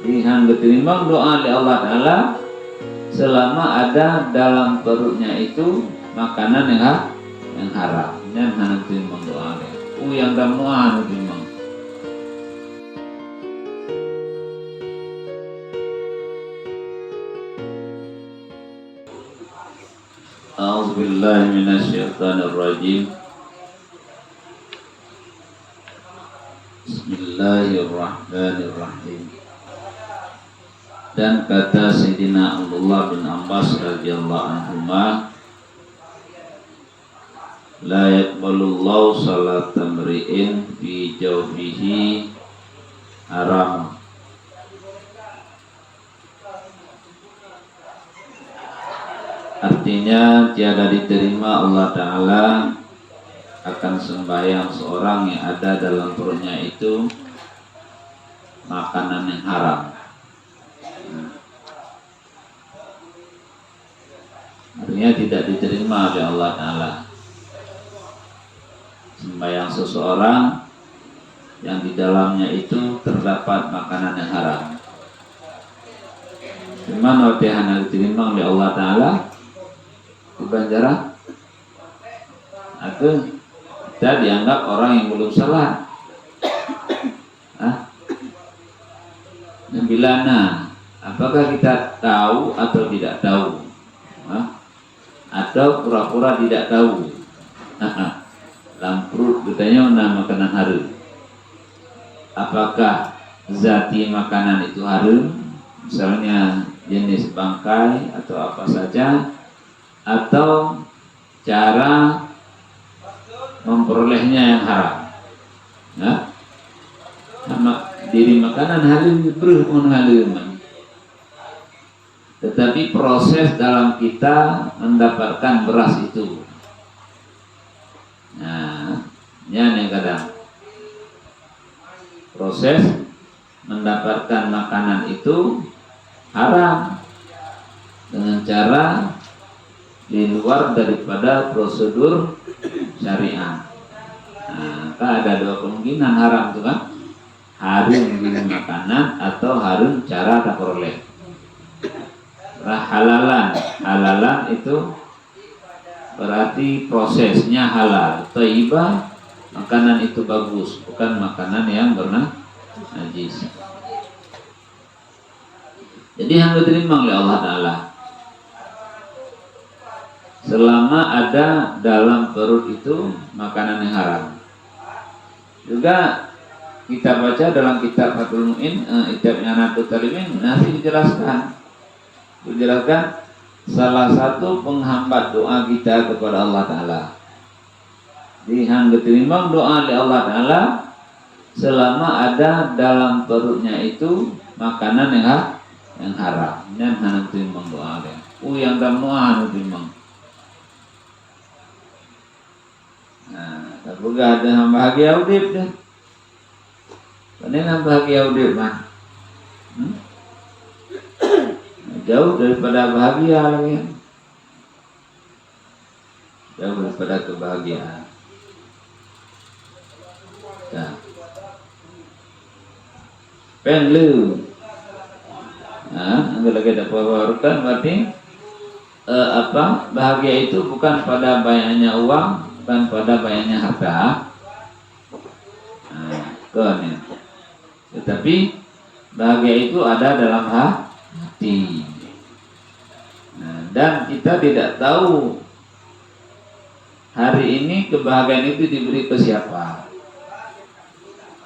Dihang diterima doa oleh Allah Ta'ala selama ada dalam perutnya itu makanan yang haram. Dan hanya terima doa oleh yang dalam doa terima. A'udzubillahi minasyaitonirrajim. Bismillahirrahmanirrahim. Dan kata Sayyidina Abdullah bin Abbas radhiyallahu anhuma, la yaqbalullahu salata mri'in fi jawfihi haram. Artinya tiada diterima Allah Ta'ala akan sembahyang seorang yang ada dalam perutnya itu makanan yang haram. Artinya tidak diterima oleh Allah Ta'ala sembahyang seseorang yang di dalamnya itu terdapat makanan yang haram. Cuman waktu diterima oleh Allah Ta'ala di Banjarah atau kita dianggap orang yang belum salat. Bilana, apakah kita tahu atau tidak tahu? Atau pura-pura tidak tahu? Lamprut katanya nama makanan haram. Apakah zati makanan itu haram? Misalnya jenis bangkai atau apa saja, atau cara memperolehnya yang haram. Diri makanan halal berhubungan halal, tetapi proses dalam kita mendapatkan beras itu, yang kadang proses mendapatkan makanan itu haram dengan cara di luar daripada prosedur syariah. Ada dua kemungkinan haram itu kan, haram minum makanan atau haram cara tak peroleh. Halalan itu berarti prosesnya halal. Thayyibah, makanan itu bagus, bukan makanan yang najis. Jadi yang diterima oleh Allah Ta'ala selama ada dalam perut itu makanan yang haram. Juga kita baca dalam kitab Fathul Mu'in, kitabnya Nahdlatul Talimin, nanti dijelaskan salah satu penghambat doa kita kepada Allah Ta'ala. Dihang diterima doa oleh Allah Ta'ala selama ada dalam perutnya itu makanan yang haram. Dan hanya terima doa oleh yang dalam doa terima. Tak ada yang bahagia udip dah. Mana bahagia udip mah? Jauh daripada bahagia lagi. Jauh daripada kebahagiaan. Penlu. Anda lagi dapat warukan berarti bahagia itu bukan pada banyaknya uang, bukan pada banyaknya harta. Tetapi bahagia itu ada dalam hati. Dan kita tidak tahu hari ini kebahagiaan itu diberi ke siapa.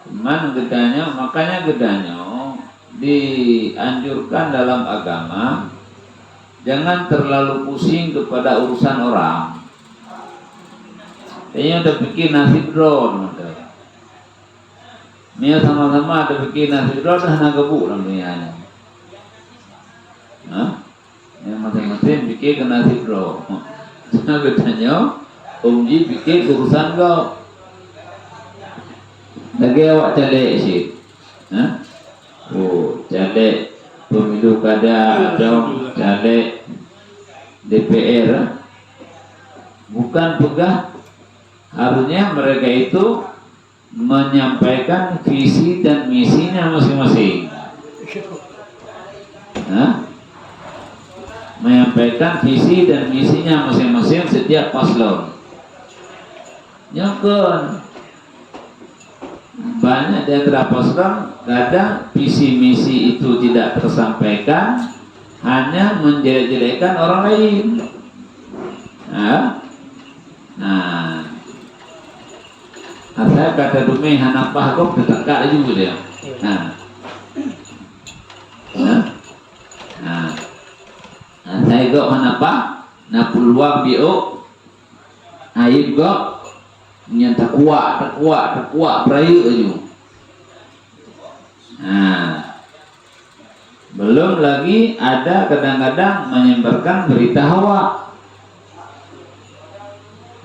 Makanya gedanya dianjurkan dalam agama jangan terlalu pusing kepada urusan orang. Kayaknya udah bikin nasib drone. Mia sama-sama ada bikin nasib drone dah nak gebuk namanya. Yang masing-masing bikin ke nasib drone. Saya bertanya, Ji bikin urusan kau. Lagi awak calik sih. Caleg pemilu kada atau caleg DPR bukan pegah, harusnya mereka itu menyampaikan visi dan misinya masing-masing. menyampaikan visi dan misinya masing-masing setiap paslon. Nyokon banyak di antara paslon kadang visi misi itu tidak tersampaikan, hanya menjelek-jelekkan orang lain. Saya kata Dumeh hanapah kok dekat juga dia. Saya kok hanapah na peluang bio aib kok yang terkuat berayu aja. Belum lagi ada kadang-kadang menyebarkan berita hawa.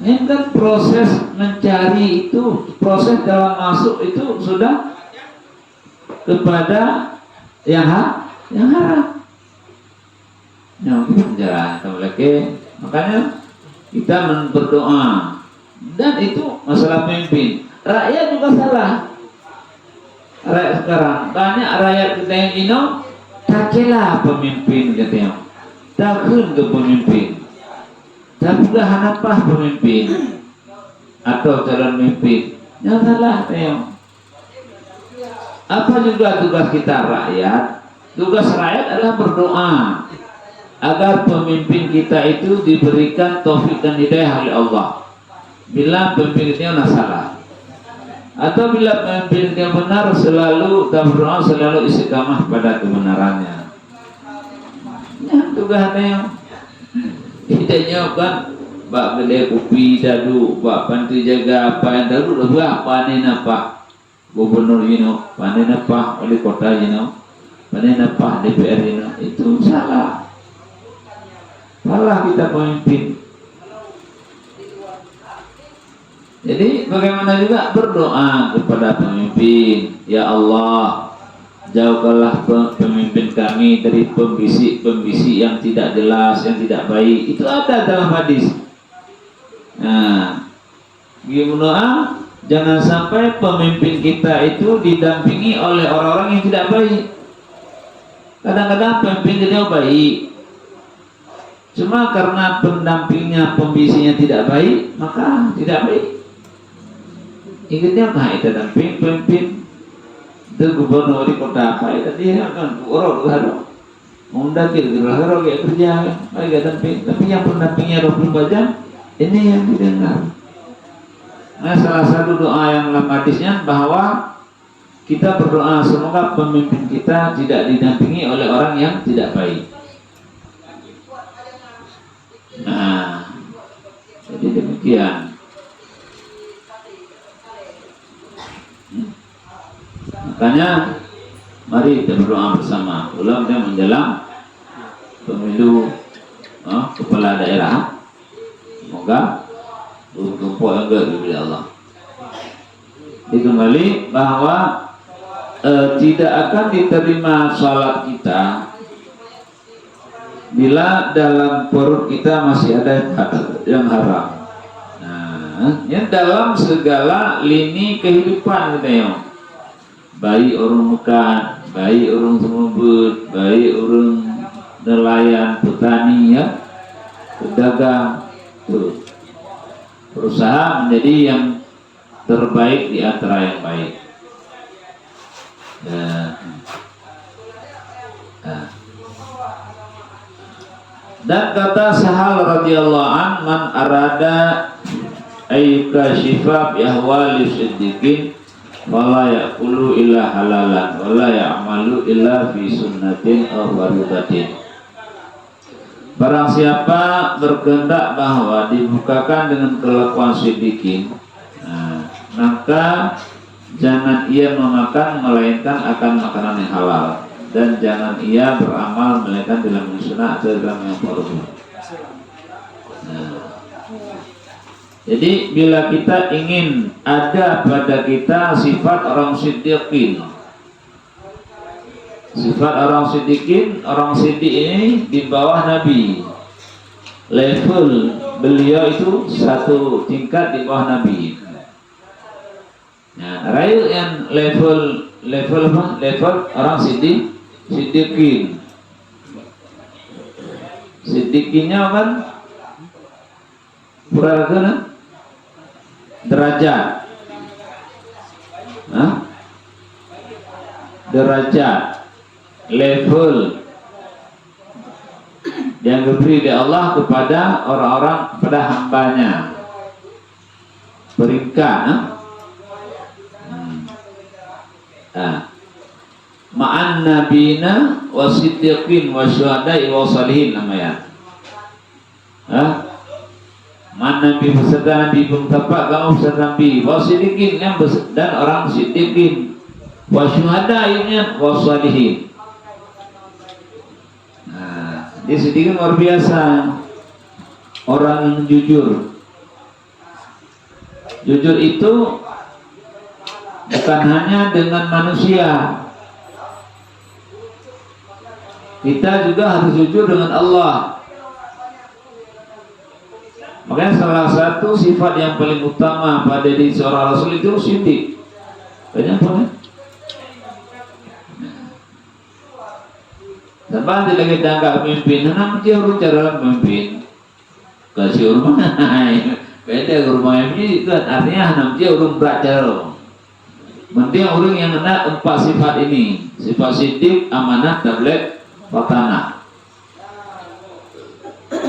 Ini kan proses mencari itu, proses dalam masuk itu sudah kepada yang haram. Yang penjara, makanya kita berdoa. Dan itu masalah pemimpin. Rakyat juga salah. Rakyat sekarang banyak rakyat kita yang takilah pemimpin katanya. Takun ke pemimpin. Tapi juga hanapah pemimpin atau calon pemimpin. Yang salah katanya. Apa juga tugas kita rakyat? Tugas rakyat adalah berdoa agar pemimpin kita itu diberikan taufik dan hidayah oleh Allah. Bila pemimpinnya salah atau bila pemimpinnya benar, selalu berdoa, selalu istiqamah pada kebenarannya. Ya, tugas yang hidayahnya kan bak gede kopi dadu, bak panti jaga apa yang dadu dah panen apa gubernur panen apa wali kota panen apa DPR itu salah kita pemimpin. Jadi bagaimana juga berdoa kepada pemimpin, ya Allah, jauhkanlah pemimpin kami dari pembisik-pembisik yang tidak jelas, yang tidak baik. Itu ada dalam hadis. Gimana? Jangan sampai pemimpin kita itu didampingi oleh orang-orang yang tidak baik. Kadang-kadang pemimpin kita baik, cuma karena pendampingnya, pembisiknya tidak baik, maka tidak baik. Ingatnya kah itu pemimpin itu gubernur di kota apa itu dia kan orang harus mendakil harus kayak kerja lagi tapi yang pendampingnya 24 jam ini yang didengar. Nah, salah satu doa yang dalam hadisnya bahwa kita berdoa semoga pemimpin kita tidak didampingi oleh orang yang tidak baik. Nah, jadi demikian. Makanya mari kita berdoa bersama. Ulang dia menjelang pemilu kepala daerah. Semoga berkumpul yang diberi Allah. Dikembali bahwa tidak akan diterima salat kita bila dalam perut kita masih ada yang haram. Nah, ya dalam segala lini kehidupan kita ya. Baik orang Mekah, baik orang Semebut, baik orang nelayan, petani ya, pedagang, tuh. Berusaha menjadi yang terbaik di antara yang baik. Dan kata Sahal radhiyallahu an, man arada ayyuka syifab yahwa li siddiqin wala yaqulu illa halalan wala ya'malu illa fi sunnatin aw faridatin. Barang siapa berkehendak bahwa dibukakan dengan kelakuan siddiqin, maka jangan ia memakan melainkan akan makanan yang halal, dan jangan ia beramal melainkan dalam sunnah atau dalam yang fardhu. Jadi bila kita ingin ada pada kita sifat orang siddiqin, sifat orang siddiqin, orang siddiq ini di bawah Nabi, level beliau itu satu tingkat di bawah Nabi. Nah, rayu yang level orang siddiqin. Siddiqinya kan pura-pura derajat. Hah? Derajat, level yang diberi oleh Allah kepada orang-orang, kepada hambanya, peringkat. Ma'an nabiyina wa siddiqin wa syuhada'i wa salihin namanya. Man nabi beserta nabi pun tepat kamu beserta nabi wa siddiqin dan orang siddiqin wa syuhada'inya wa salihin. Dia sedikit luar biasa, orang yang jujur. Jujur itu bukan hanya dengan manusia, kita juga harus jujur dengan Allah. Makanya salah satu sifat yang paling utama pada diri seorang Rasul itu siddiq. Banyak apa? Sebab lagi tangga pemimpin, nama dia urut cara pemimpin. Kasih urut mana? Beda urut pemimpin itu artinya nama dia urut belajar. Penting orang yang ada 4 sifat ini: sifat siddiq, amanah, tabligh, watanah.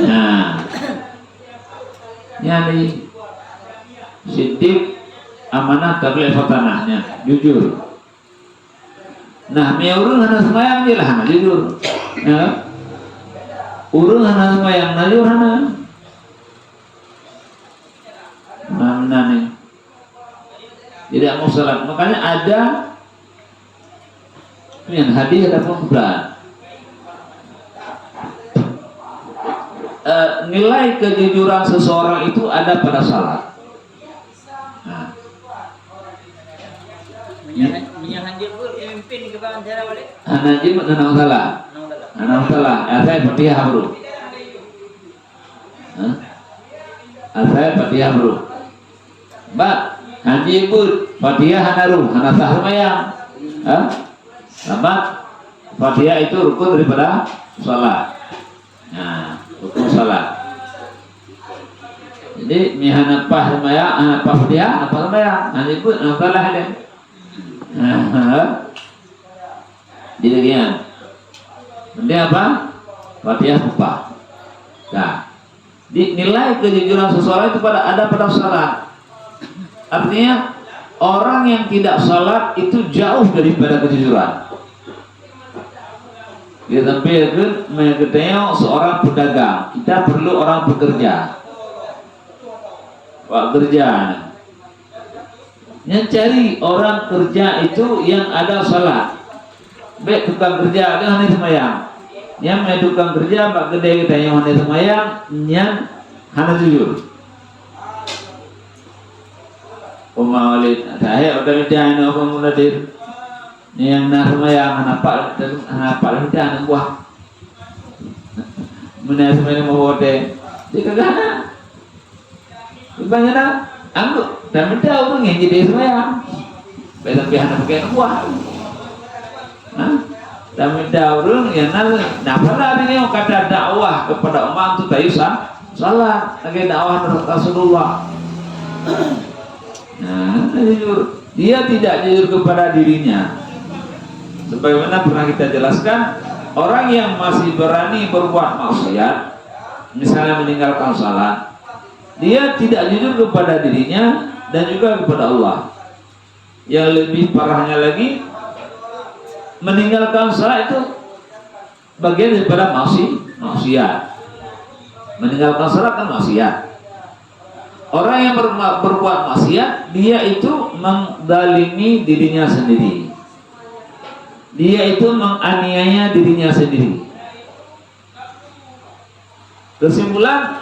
Nah, ini siddiq, amanah, tabligh, watanahnya jujur. Nah, urung hana semayang je lah hana jujur. Ya. Urung hana semayang jujur hana. Mana nih? Tidak mau salat. Makanya ada yang hadis ada pembelaan. Nilai kejujuran seseorang itu ada pada salat. Nah. Hanjir pun pemimpin ke bawah cara balik. Hanjir menang salah. Menang salah. Saya Fatihah bro. Saya Fatihah bro. Mbak, hanjir pun Fatihah hanaru, hana sah semayang. Selamat. Fatihah itu rukun daripada salat. Nah, rukun salat. Jadi mihana apa semayang, apa Fatihah, apa semayang. Hanjir pun menang salah ada. Jadi dia apa? Fatihah lupa. Nah, nilai kejujuran seseorang itu ada pada salat. Artinya orang yang tidak salat itu jauh daripada kejujuran. Kita tampilkan mengenai seorang pedagang. Kita perlu orang bekerja. Pak kerja. Yang cari orang kerja itu yang ada salat. Baik tukang kerja ada hanya semayang. Yang tukang kerja pak gede kita yang hanya semayang, yang hanya jujur. Walid, saya udah kerja ini apa munadir. Yang nak semayang anak pak kerja anak buah. Mana semayang mau hotel? Jika gana, bagaimana? Anggur. Dan benda orang yang jadi semayang betul biasa pakai buah. Dan benda orang yang nafala ini kata dakwah kepada umat itu tayusan salat lagi dakwah Rasulullah. Nah, jujur. Dia tidak jujur kepada dirinya. Sebagaimana pernah kita jelaskan, orang yang masih berani berbuat maksiat, misalnya meninggalkan salat, dia tidak jujur kepada dirinya dan juga kepada Allah. Yang lebih parahnya lagi, meninggalkan salat itu bagian daripada maksiat. Meninggalkan salat kan maksiat. Orang yang berbuat maksiat, dia itu mendalimi dirinya sendiri. Dia itu menganiaya dirinya sendiri. Kesimpulan,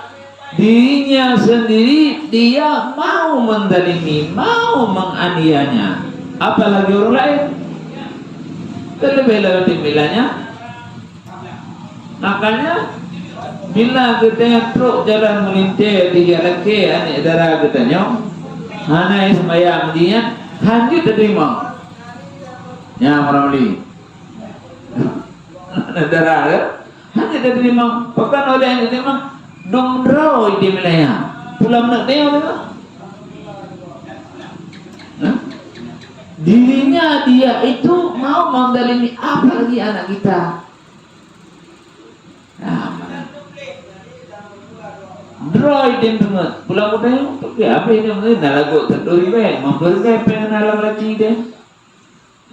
dirinya sendiri dia mau mendalimi, mau menganiayanya, apalagi orang lain. Terlebih-lebih bilanya. Makanya bila kita truk jalan melintir di jalan ke anak darah katanya, hana sembahyang dia hanya terima. Ya merawali. Darah hanya dari memang bahkan oleh yang memang domroi di wilayah pulang nak dia dirinya dia itu mau mendalimi apa lagi anak kita. Nah, droid din tunga pulang udah pergi apa ini mungkin nalago terduri be memberi be pengen alam lagi deh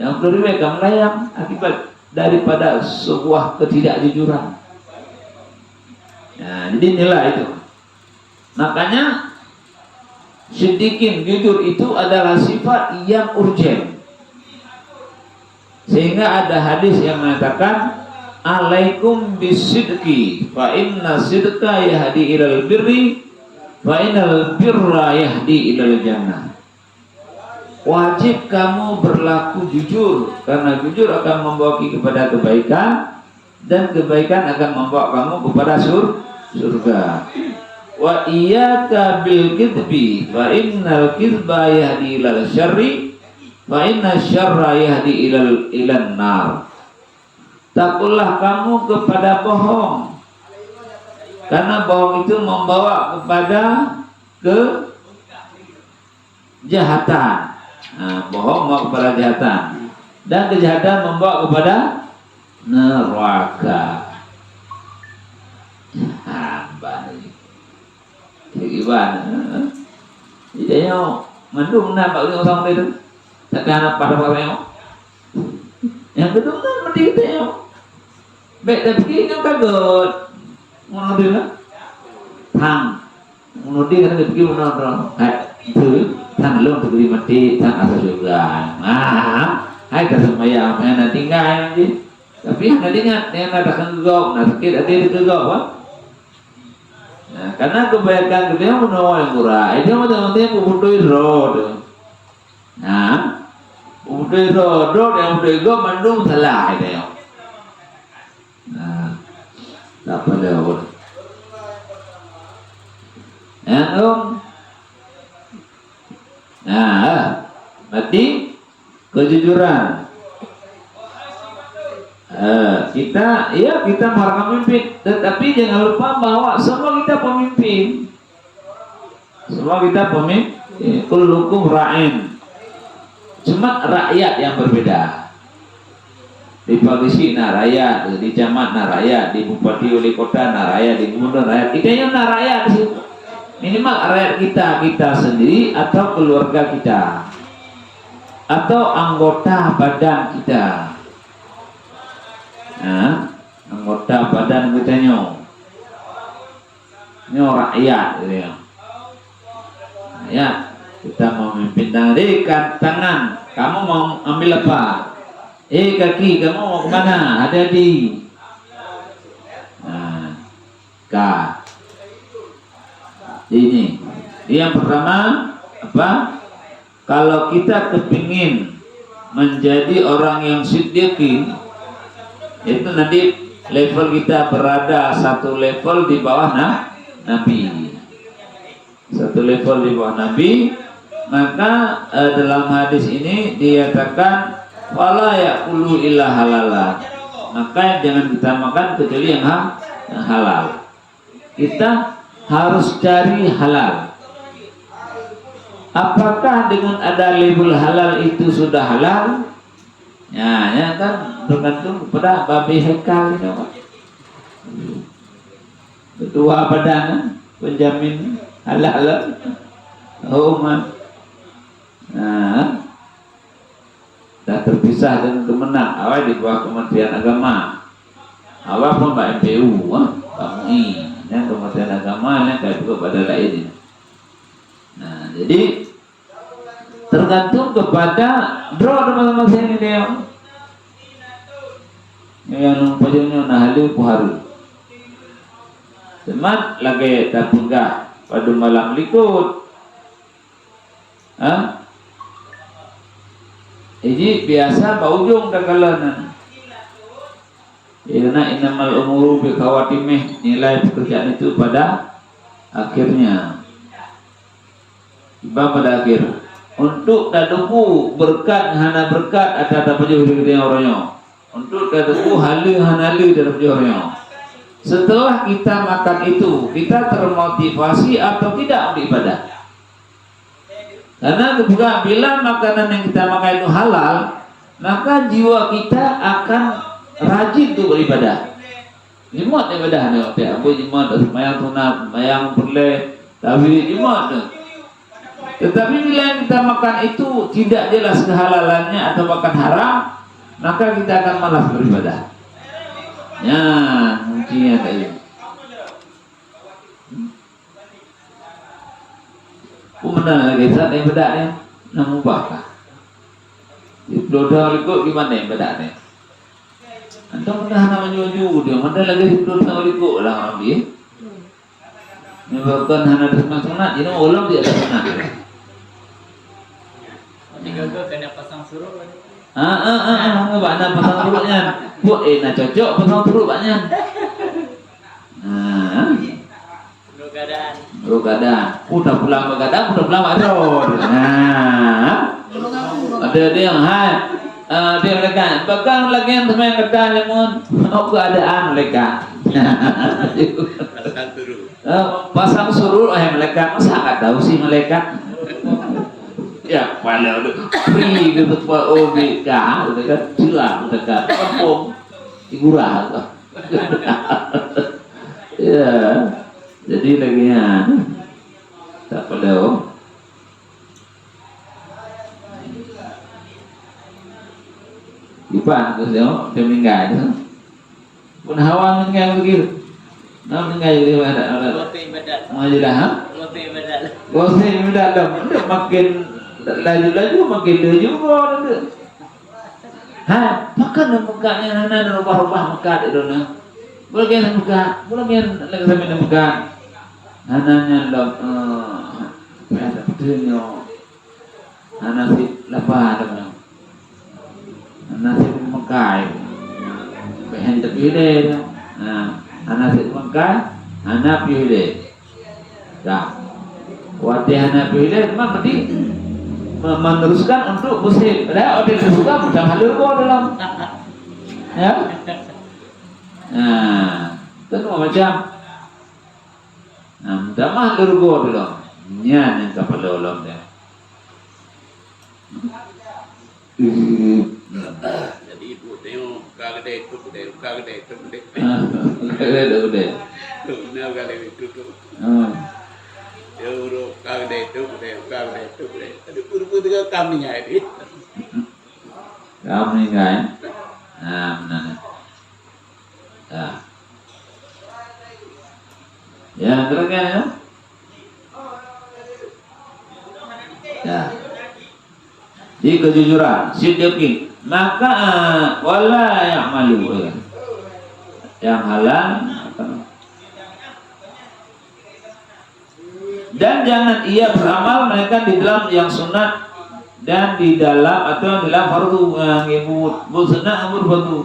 yang terduri be kamu layang akibat daripada sebuah ketidakjujuran. Nah jadi inilah itu makanya sedikit jujur itu adalah sifat yang urgen sehingga ada hadis yang mengatakan alaikum bisidqi fa inna sidqa yahdi ilal birri fa innal birra yahdi ilal jannah. Wajib kamu berlaku jujur karena jujur akan membawa kepada kebaikan dan kebaikan akan membawa kamu kepada surga. Wa iyyaka bil kidbi fa innal kidba yahdi ilal syarri fa inna syarra yahdi ilan nar. Takutlah kamu kepada bohong karena bohong itu membawa kepada kejahatan. Nah, bohong membawa kepada kejahatan dan kejahatan membawa kepada neraka. Gimana? Jadi mendung nampak orang itu takkan pada orang yang kedua mending itu baik tapi yang kaget menurut dia thang menurut dia kan pergi menurut itu thang belum terjadi mati thang asal juga hai kesemaya yang nanti tinggal nanti tapi nanti ingat yang ada kegok nah sakit ada di kegok apa. Nah, karena kebaikan dia menawa yang murah, itu teman-teman butuh road. Nah, butuh road yang butuh go mandung salah itu. Nah, tak pada orang. Nah, berarti kejujuran. Kita marah pemimpin, tetapi jangan lupa bahwa semua kita pemimpin. Semua kita pemimpin. Kullukum ra'in. Cuma rakyat yang berbeda. Di polisi rakyat, di camat rakyat, di bupati wali kota rakyat, di gubernur rakyat. Kita rakyat di situ. Minimal rakyat kita sendiri atau keluarga kita atau anggota badan kita. Nah, anggota badan kita nyo rakyat gitu ya. Ya, kita mau memimpin tangan, kamu mau ambil apa? Kaki, kamu mau kemana? Hati-hati. Nah, ini yang pertama apa? Kalau kita kepingin menjadi orang yang siddiqin, itu nanti level kita berada satu level di bawah Nabi, satu level di bawah Nabi. Maka dalam hadis ini dikatakan wala yaqulu illa halala, maka jangan kita makan kecuali yang halal. Kita harus cari halal. Apakah dengan ada label halal itu sudah halal? Ya kan bergantung kepada babi hekal itu. Ketua badan penjamin halal. Nah, dah terpisah dengan Kemenang. Awal di bawah Kementerian Agama. Awal pun Pak MPU, MUI, yang Kementerian Agama yang kayak juga pada lain. Nah, jadi tergantung kepada teman-teman saya ini dia yang numpajanya nahalu puharu teman lagi tak punggah pada malam likut ini biasa baujung kekalanan karena inamal umuru bikawatimeh, nilai pekerjaan itu pada akhirnya tiba pada akhir. Untuk daduku berkat hana berkat ada apa jauh dari orangnya. Untuk daduku halu hana halu dari orangnya. setelah kita makan itu kita termotivasi atau tidak untuk ibadah. Karena bila makanan yang kita makan itu halal, maka jiwa kita akan rajin untuk beribadah. Jimat ibadah ni, abu jimat, semayang sunat, semayang perle, tapi jimat tu. Tetapi bila kita makan itu tidak jelas kehalalannya atau makan haram, maka kita akan malas beribadah. Ya, kuncinya tadi. Mana lagi saat yang bedaknya, namun bakal. Di Pulau Likut gimana yang bedaknya? Antum dah nama juju dia, mana lagi di Pulau Likut lah dia. Menyebabkan hana terima sunat, ini ulang dia ada sunat. Jika kau kena pasang suruh. Banyak pasang surutnya. Buat nak cocok pasang surut banyak. Keadaan. Udah pulang begadang, udah pulang adron. Ada yang dia mereka bakal lagi yang teman kata lemon. Keadaan mereka. Pasang surut mereka masa nggak tahu sih mereka. Ya pada udah free gitu Pak OBK udah kan silang udah kan kampung igurah ya jadi lagi ya tak pada Ipan terus dia meninggal tu pun hawa meninggal begitu nah meninggal jadi ada majilah udah makin laju-laju makin juga makan mukanya nana rubah-rubah muka itu na bagian muka bagian lagi sampai muka nananya dok ada betulnya nasi lapar dong nasi muka bahan terpilih nasi muka anak pilih dah wajah anak pilih memang penting meneruskan untuk muslim. Padahal orang yang suka mudah halur kok dalam. Ya. Nah, itu macam. Nah, mudah halur kok dalam. Nyan yang kapal dalam dia. Jadi ibu tengok kagak itu. Udah. Nah kagak itu. Euro kagak itu. Ada puru-puru dengan kami ini. Kami kan? Nah, benar. Ya, terus kan ya? Ya. Di kejujuran, sidqin, maka wala ya'malu yang halal dan jangan ia beramal melainkan di dalam yang sunat dan di dalam atau di dalam fardu ibu bu sunat umur fardu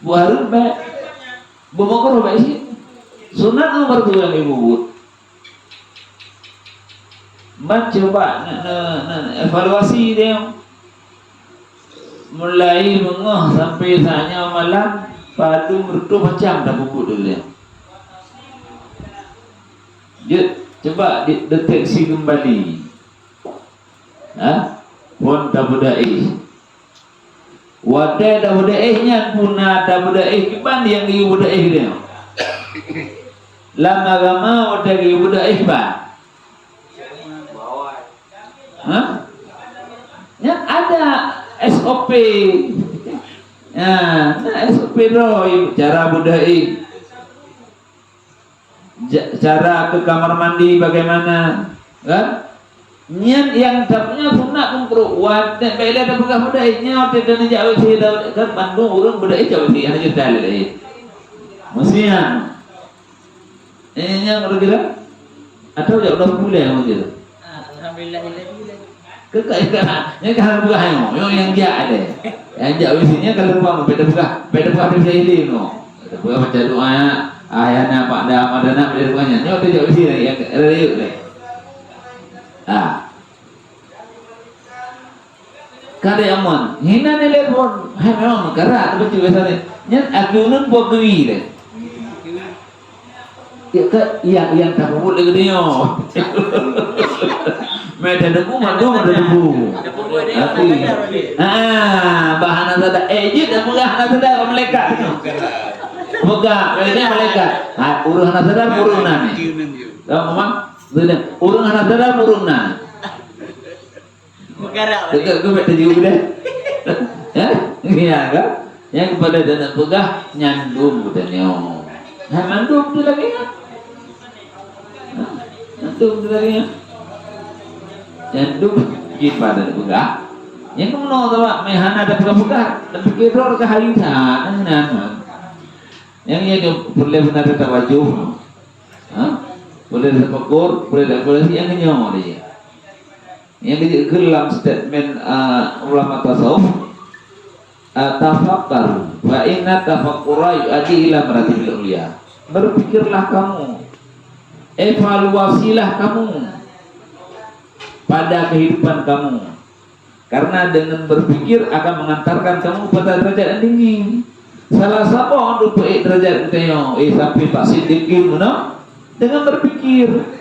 bu harus baik bu makruh baik sih sunat umur fardu yang ibu bu mencoba evaluasi dia mulai mengoh sampai saatnya malam padu merdu macam dah buku dulu dia coba deteksi kembali pun tak budai wadah tak budainya punah tak budai kiban yang di budai dia lama agama wadah di budai ban ya ada SOP SOP roh cara budai cara ke kamar mandi bagaimana kan niat yang dapatnya sunat kumpuh wadah beda ada bekas budainya tidak jauh sih kan Bandung orang budai jauh sih hanya jual lagi mestinya yang kira atau jauh dah boleh gitu Alhamdulillah kekaitannya kalau bukan yang dia ada yang jauh sini kalau bukan beda bisa ini no bukan baca doa ayana pak dah madana beda bukannya nyo tu jauh sini yang riuk le kare amon hina ne le pun hai memang kara tu betul biasa ni nyen aku nun buat kui le yang tak puput lagi dia. Mereka debu, mandung ada debu. Debu buat dia nak sadar balik. Bahana sada ejit dan bahana sada malaikat. Moga ini malaikat. Urang hana sada urang nani. Tahu memang? Urang hana sada urang nani. Bergerak balik. Dekat gue betul juga deh. Ya, iya kan? Yang kepada dana pegah nyandung katanya. Nyandung tu lagi kan? Nyandung tu lagi kan? Nyandung pada pegah. Yang kamu tahu tak? Mehana ada pegah-pegah. Tapi kira ke hayutan, yang ia boleh benar tak wajib, boleh terpekur, boleh tak boleh yang kenyang dia. Yang dalam statement ulama tasawuf, tafakkar wa inna tafakkura yu'addi ila maratibil ulia. Berpikirlah kamu, evaluasilah kamu pada kehidupan kamu, karena dengan berpikir akan mengantarkan kamu pada derajat yang tinggi. Salah satu untuk derajat kita sampai tak sidikin mana dengan berpikir.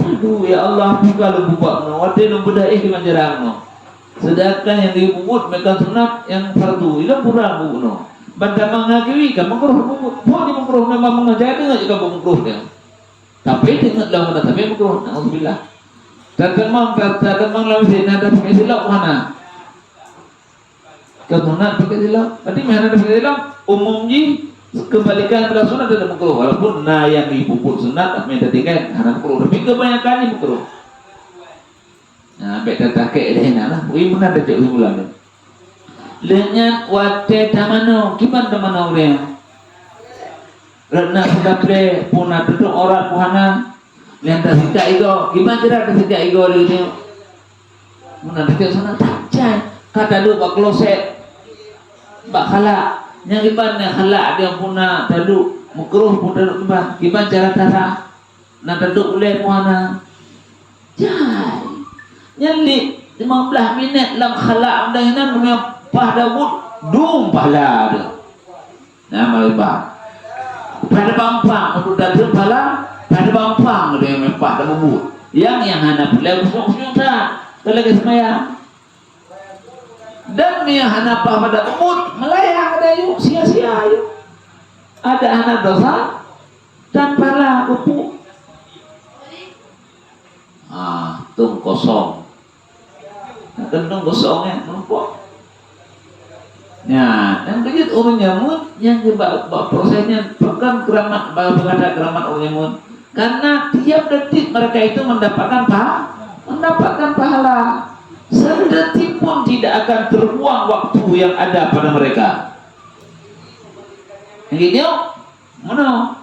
Aduh ya Allah, buka lu buka no, wate no bedai di manjarang no. Sedangkan yang dibubut mereka sunat yang fardu, itu kurang bu no. Banda mengakiwi kan mengkuruh bubut, buat di mengkuruh memang mengajar itu nggak juga mengkuruh dia. Tapi dengan dalam kata tapi mengkuruh, alhamdulillah. Takkan mang lawan sini ada pakai silap mana? Ketunat pakai silap, tadi mana ada pakai silap? Umumnya kebalikan pada sunat dan makruh, walaupun yang dipupuk sunat tapi tadikan hanya makruh, tapi kebanyakan ini makruh. Nah, beta takek deh lah. Wih benar dah cek bulan. Lenyat wate tamano, gimana tamano dia? Rena sudah pre punah duduk orang puhana. Lihat sika ego, gimana cara sika ego dia? Mana dekat sana tak kata dulu bak kloset, bak khala. Yang gimana halak dia puna taduk makruh pun taduk gimana cara nak taduk boleh mana jai nyali 15 minit dalam halak dah hinan punya pah Daud dum pahala dia nah malibah pada bampang untuk daduk pahala pada bampang dia mepah dah bubut yang hana boleh usung-usung tak terlagi semaya. Dan dia hana apa pada umut melayang ada yuk sia-sia yuk ada hana dosa dan pala kupu tung kosong tung kosongnya numpuk ya dan begitu orang nyamut yang sebab prosesnya bukan keramat berada keramat orang nyamut karena tiap detik mereka itu mendapatkan pahala. Sedetik pun tidak akan terbuang waktu yang ada pada mereka. Yang ini, mana?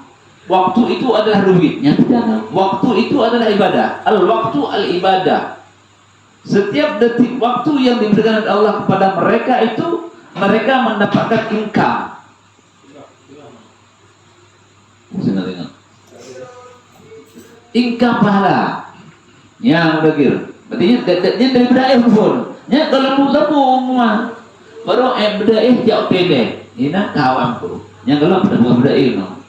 Waktu itu adalah duitnya tidak. Waktu itu adalah ibadah. Al-waktu al-ibadah. Setiap detik waktu yang diberikan oleh Allah kepada mereka itu, mereka mendapatkan income. Income pahala. Yang udah kira. Berarti dia dari bedaih pun. Ya kalau sabung mah. Baru bedaih jauh pendek. Ini kawan pun. Yang kalau bedaih no.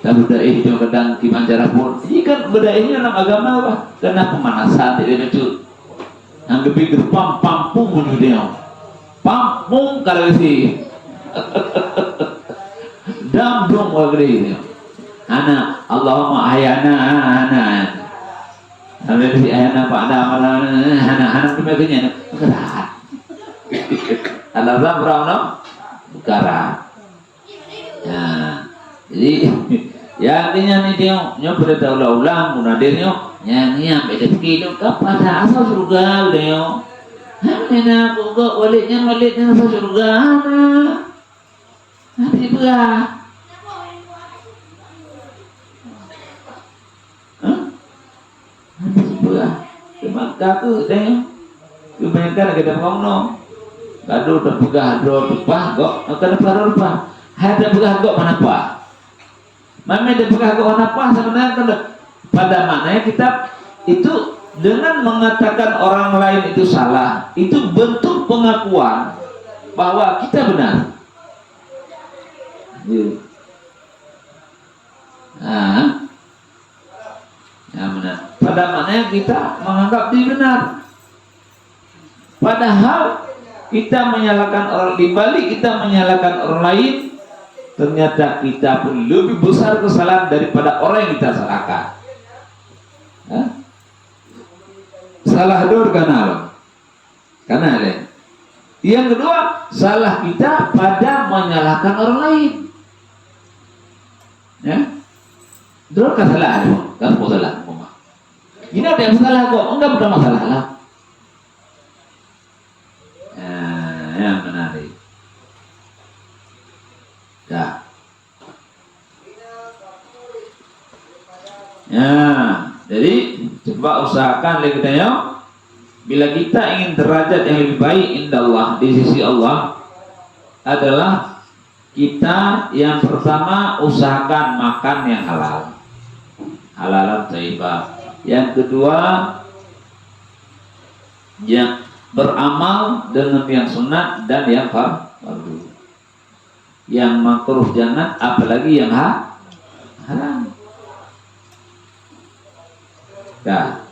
Kalau bedaih cuma kadang gimana cara pun. Ini kan bedaihnya dalam agama apa? Karena pemanasan dia itu. Yang lebih gerpam pampung pun dia. Pampung kalau si. Damdong kalau dia. Anak Allahumma ayana anak. Sampai si ayah nampak ada amalan anak-anak sebagainya berat. Ada berapa no? Berat. Nah, jadi ya artinya nih dia nyoba ulang munadirnya nyanyi beda begitu kepada asal surga dia. Hamdena aku kok walidnya asal surga. Nanti berat. Maka tu deh, kebanyakan kita ngomong, kado terbuka hadro tupah kok, kado baru apa? Ada buka kok mana apa? Mami ada buka kok mana apa? Sebenarnya kan pada maknanya kita itu dengan mengatakan orang lain itu salah, itu bentuk pengakuan bahwa kita benar. yang kita menganggap dia benar. Padahal kita menyalahkan orang, dibalik kita menyalahkan orang lain, ternyata kita pun lebih besar kesalahan daripada orang yang kita salahkan. Hah? Salah dor karena lain. Yang kedua, salah kita pada menyalahkan orang lain. Ya, dor kesalahan, kan salah. Ini ada yang salah kok, enggak ada masalah lah. Yang menarik. Ya, jadi coba usahakan kita ya. Bila kita ingin derajat yang lebih baik indallah di sisi Allah, adalah kita yang pertama usahakan makan yang halal, halalan thayyibah. Yang kedua, yang beramal dengan yang sunat dan yang fardu. Yang makruh jangan, apalagi yang haram. Nah,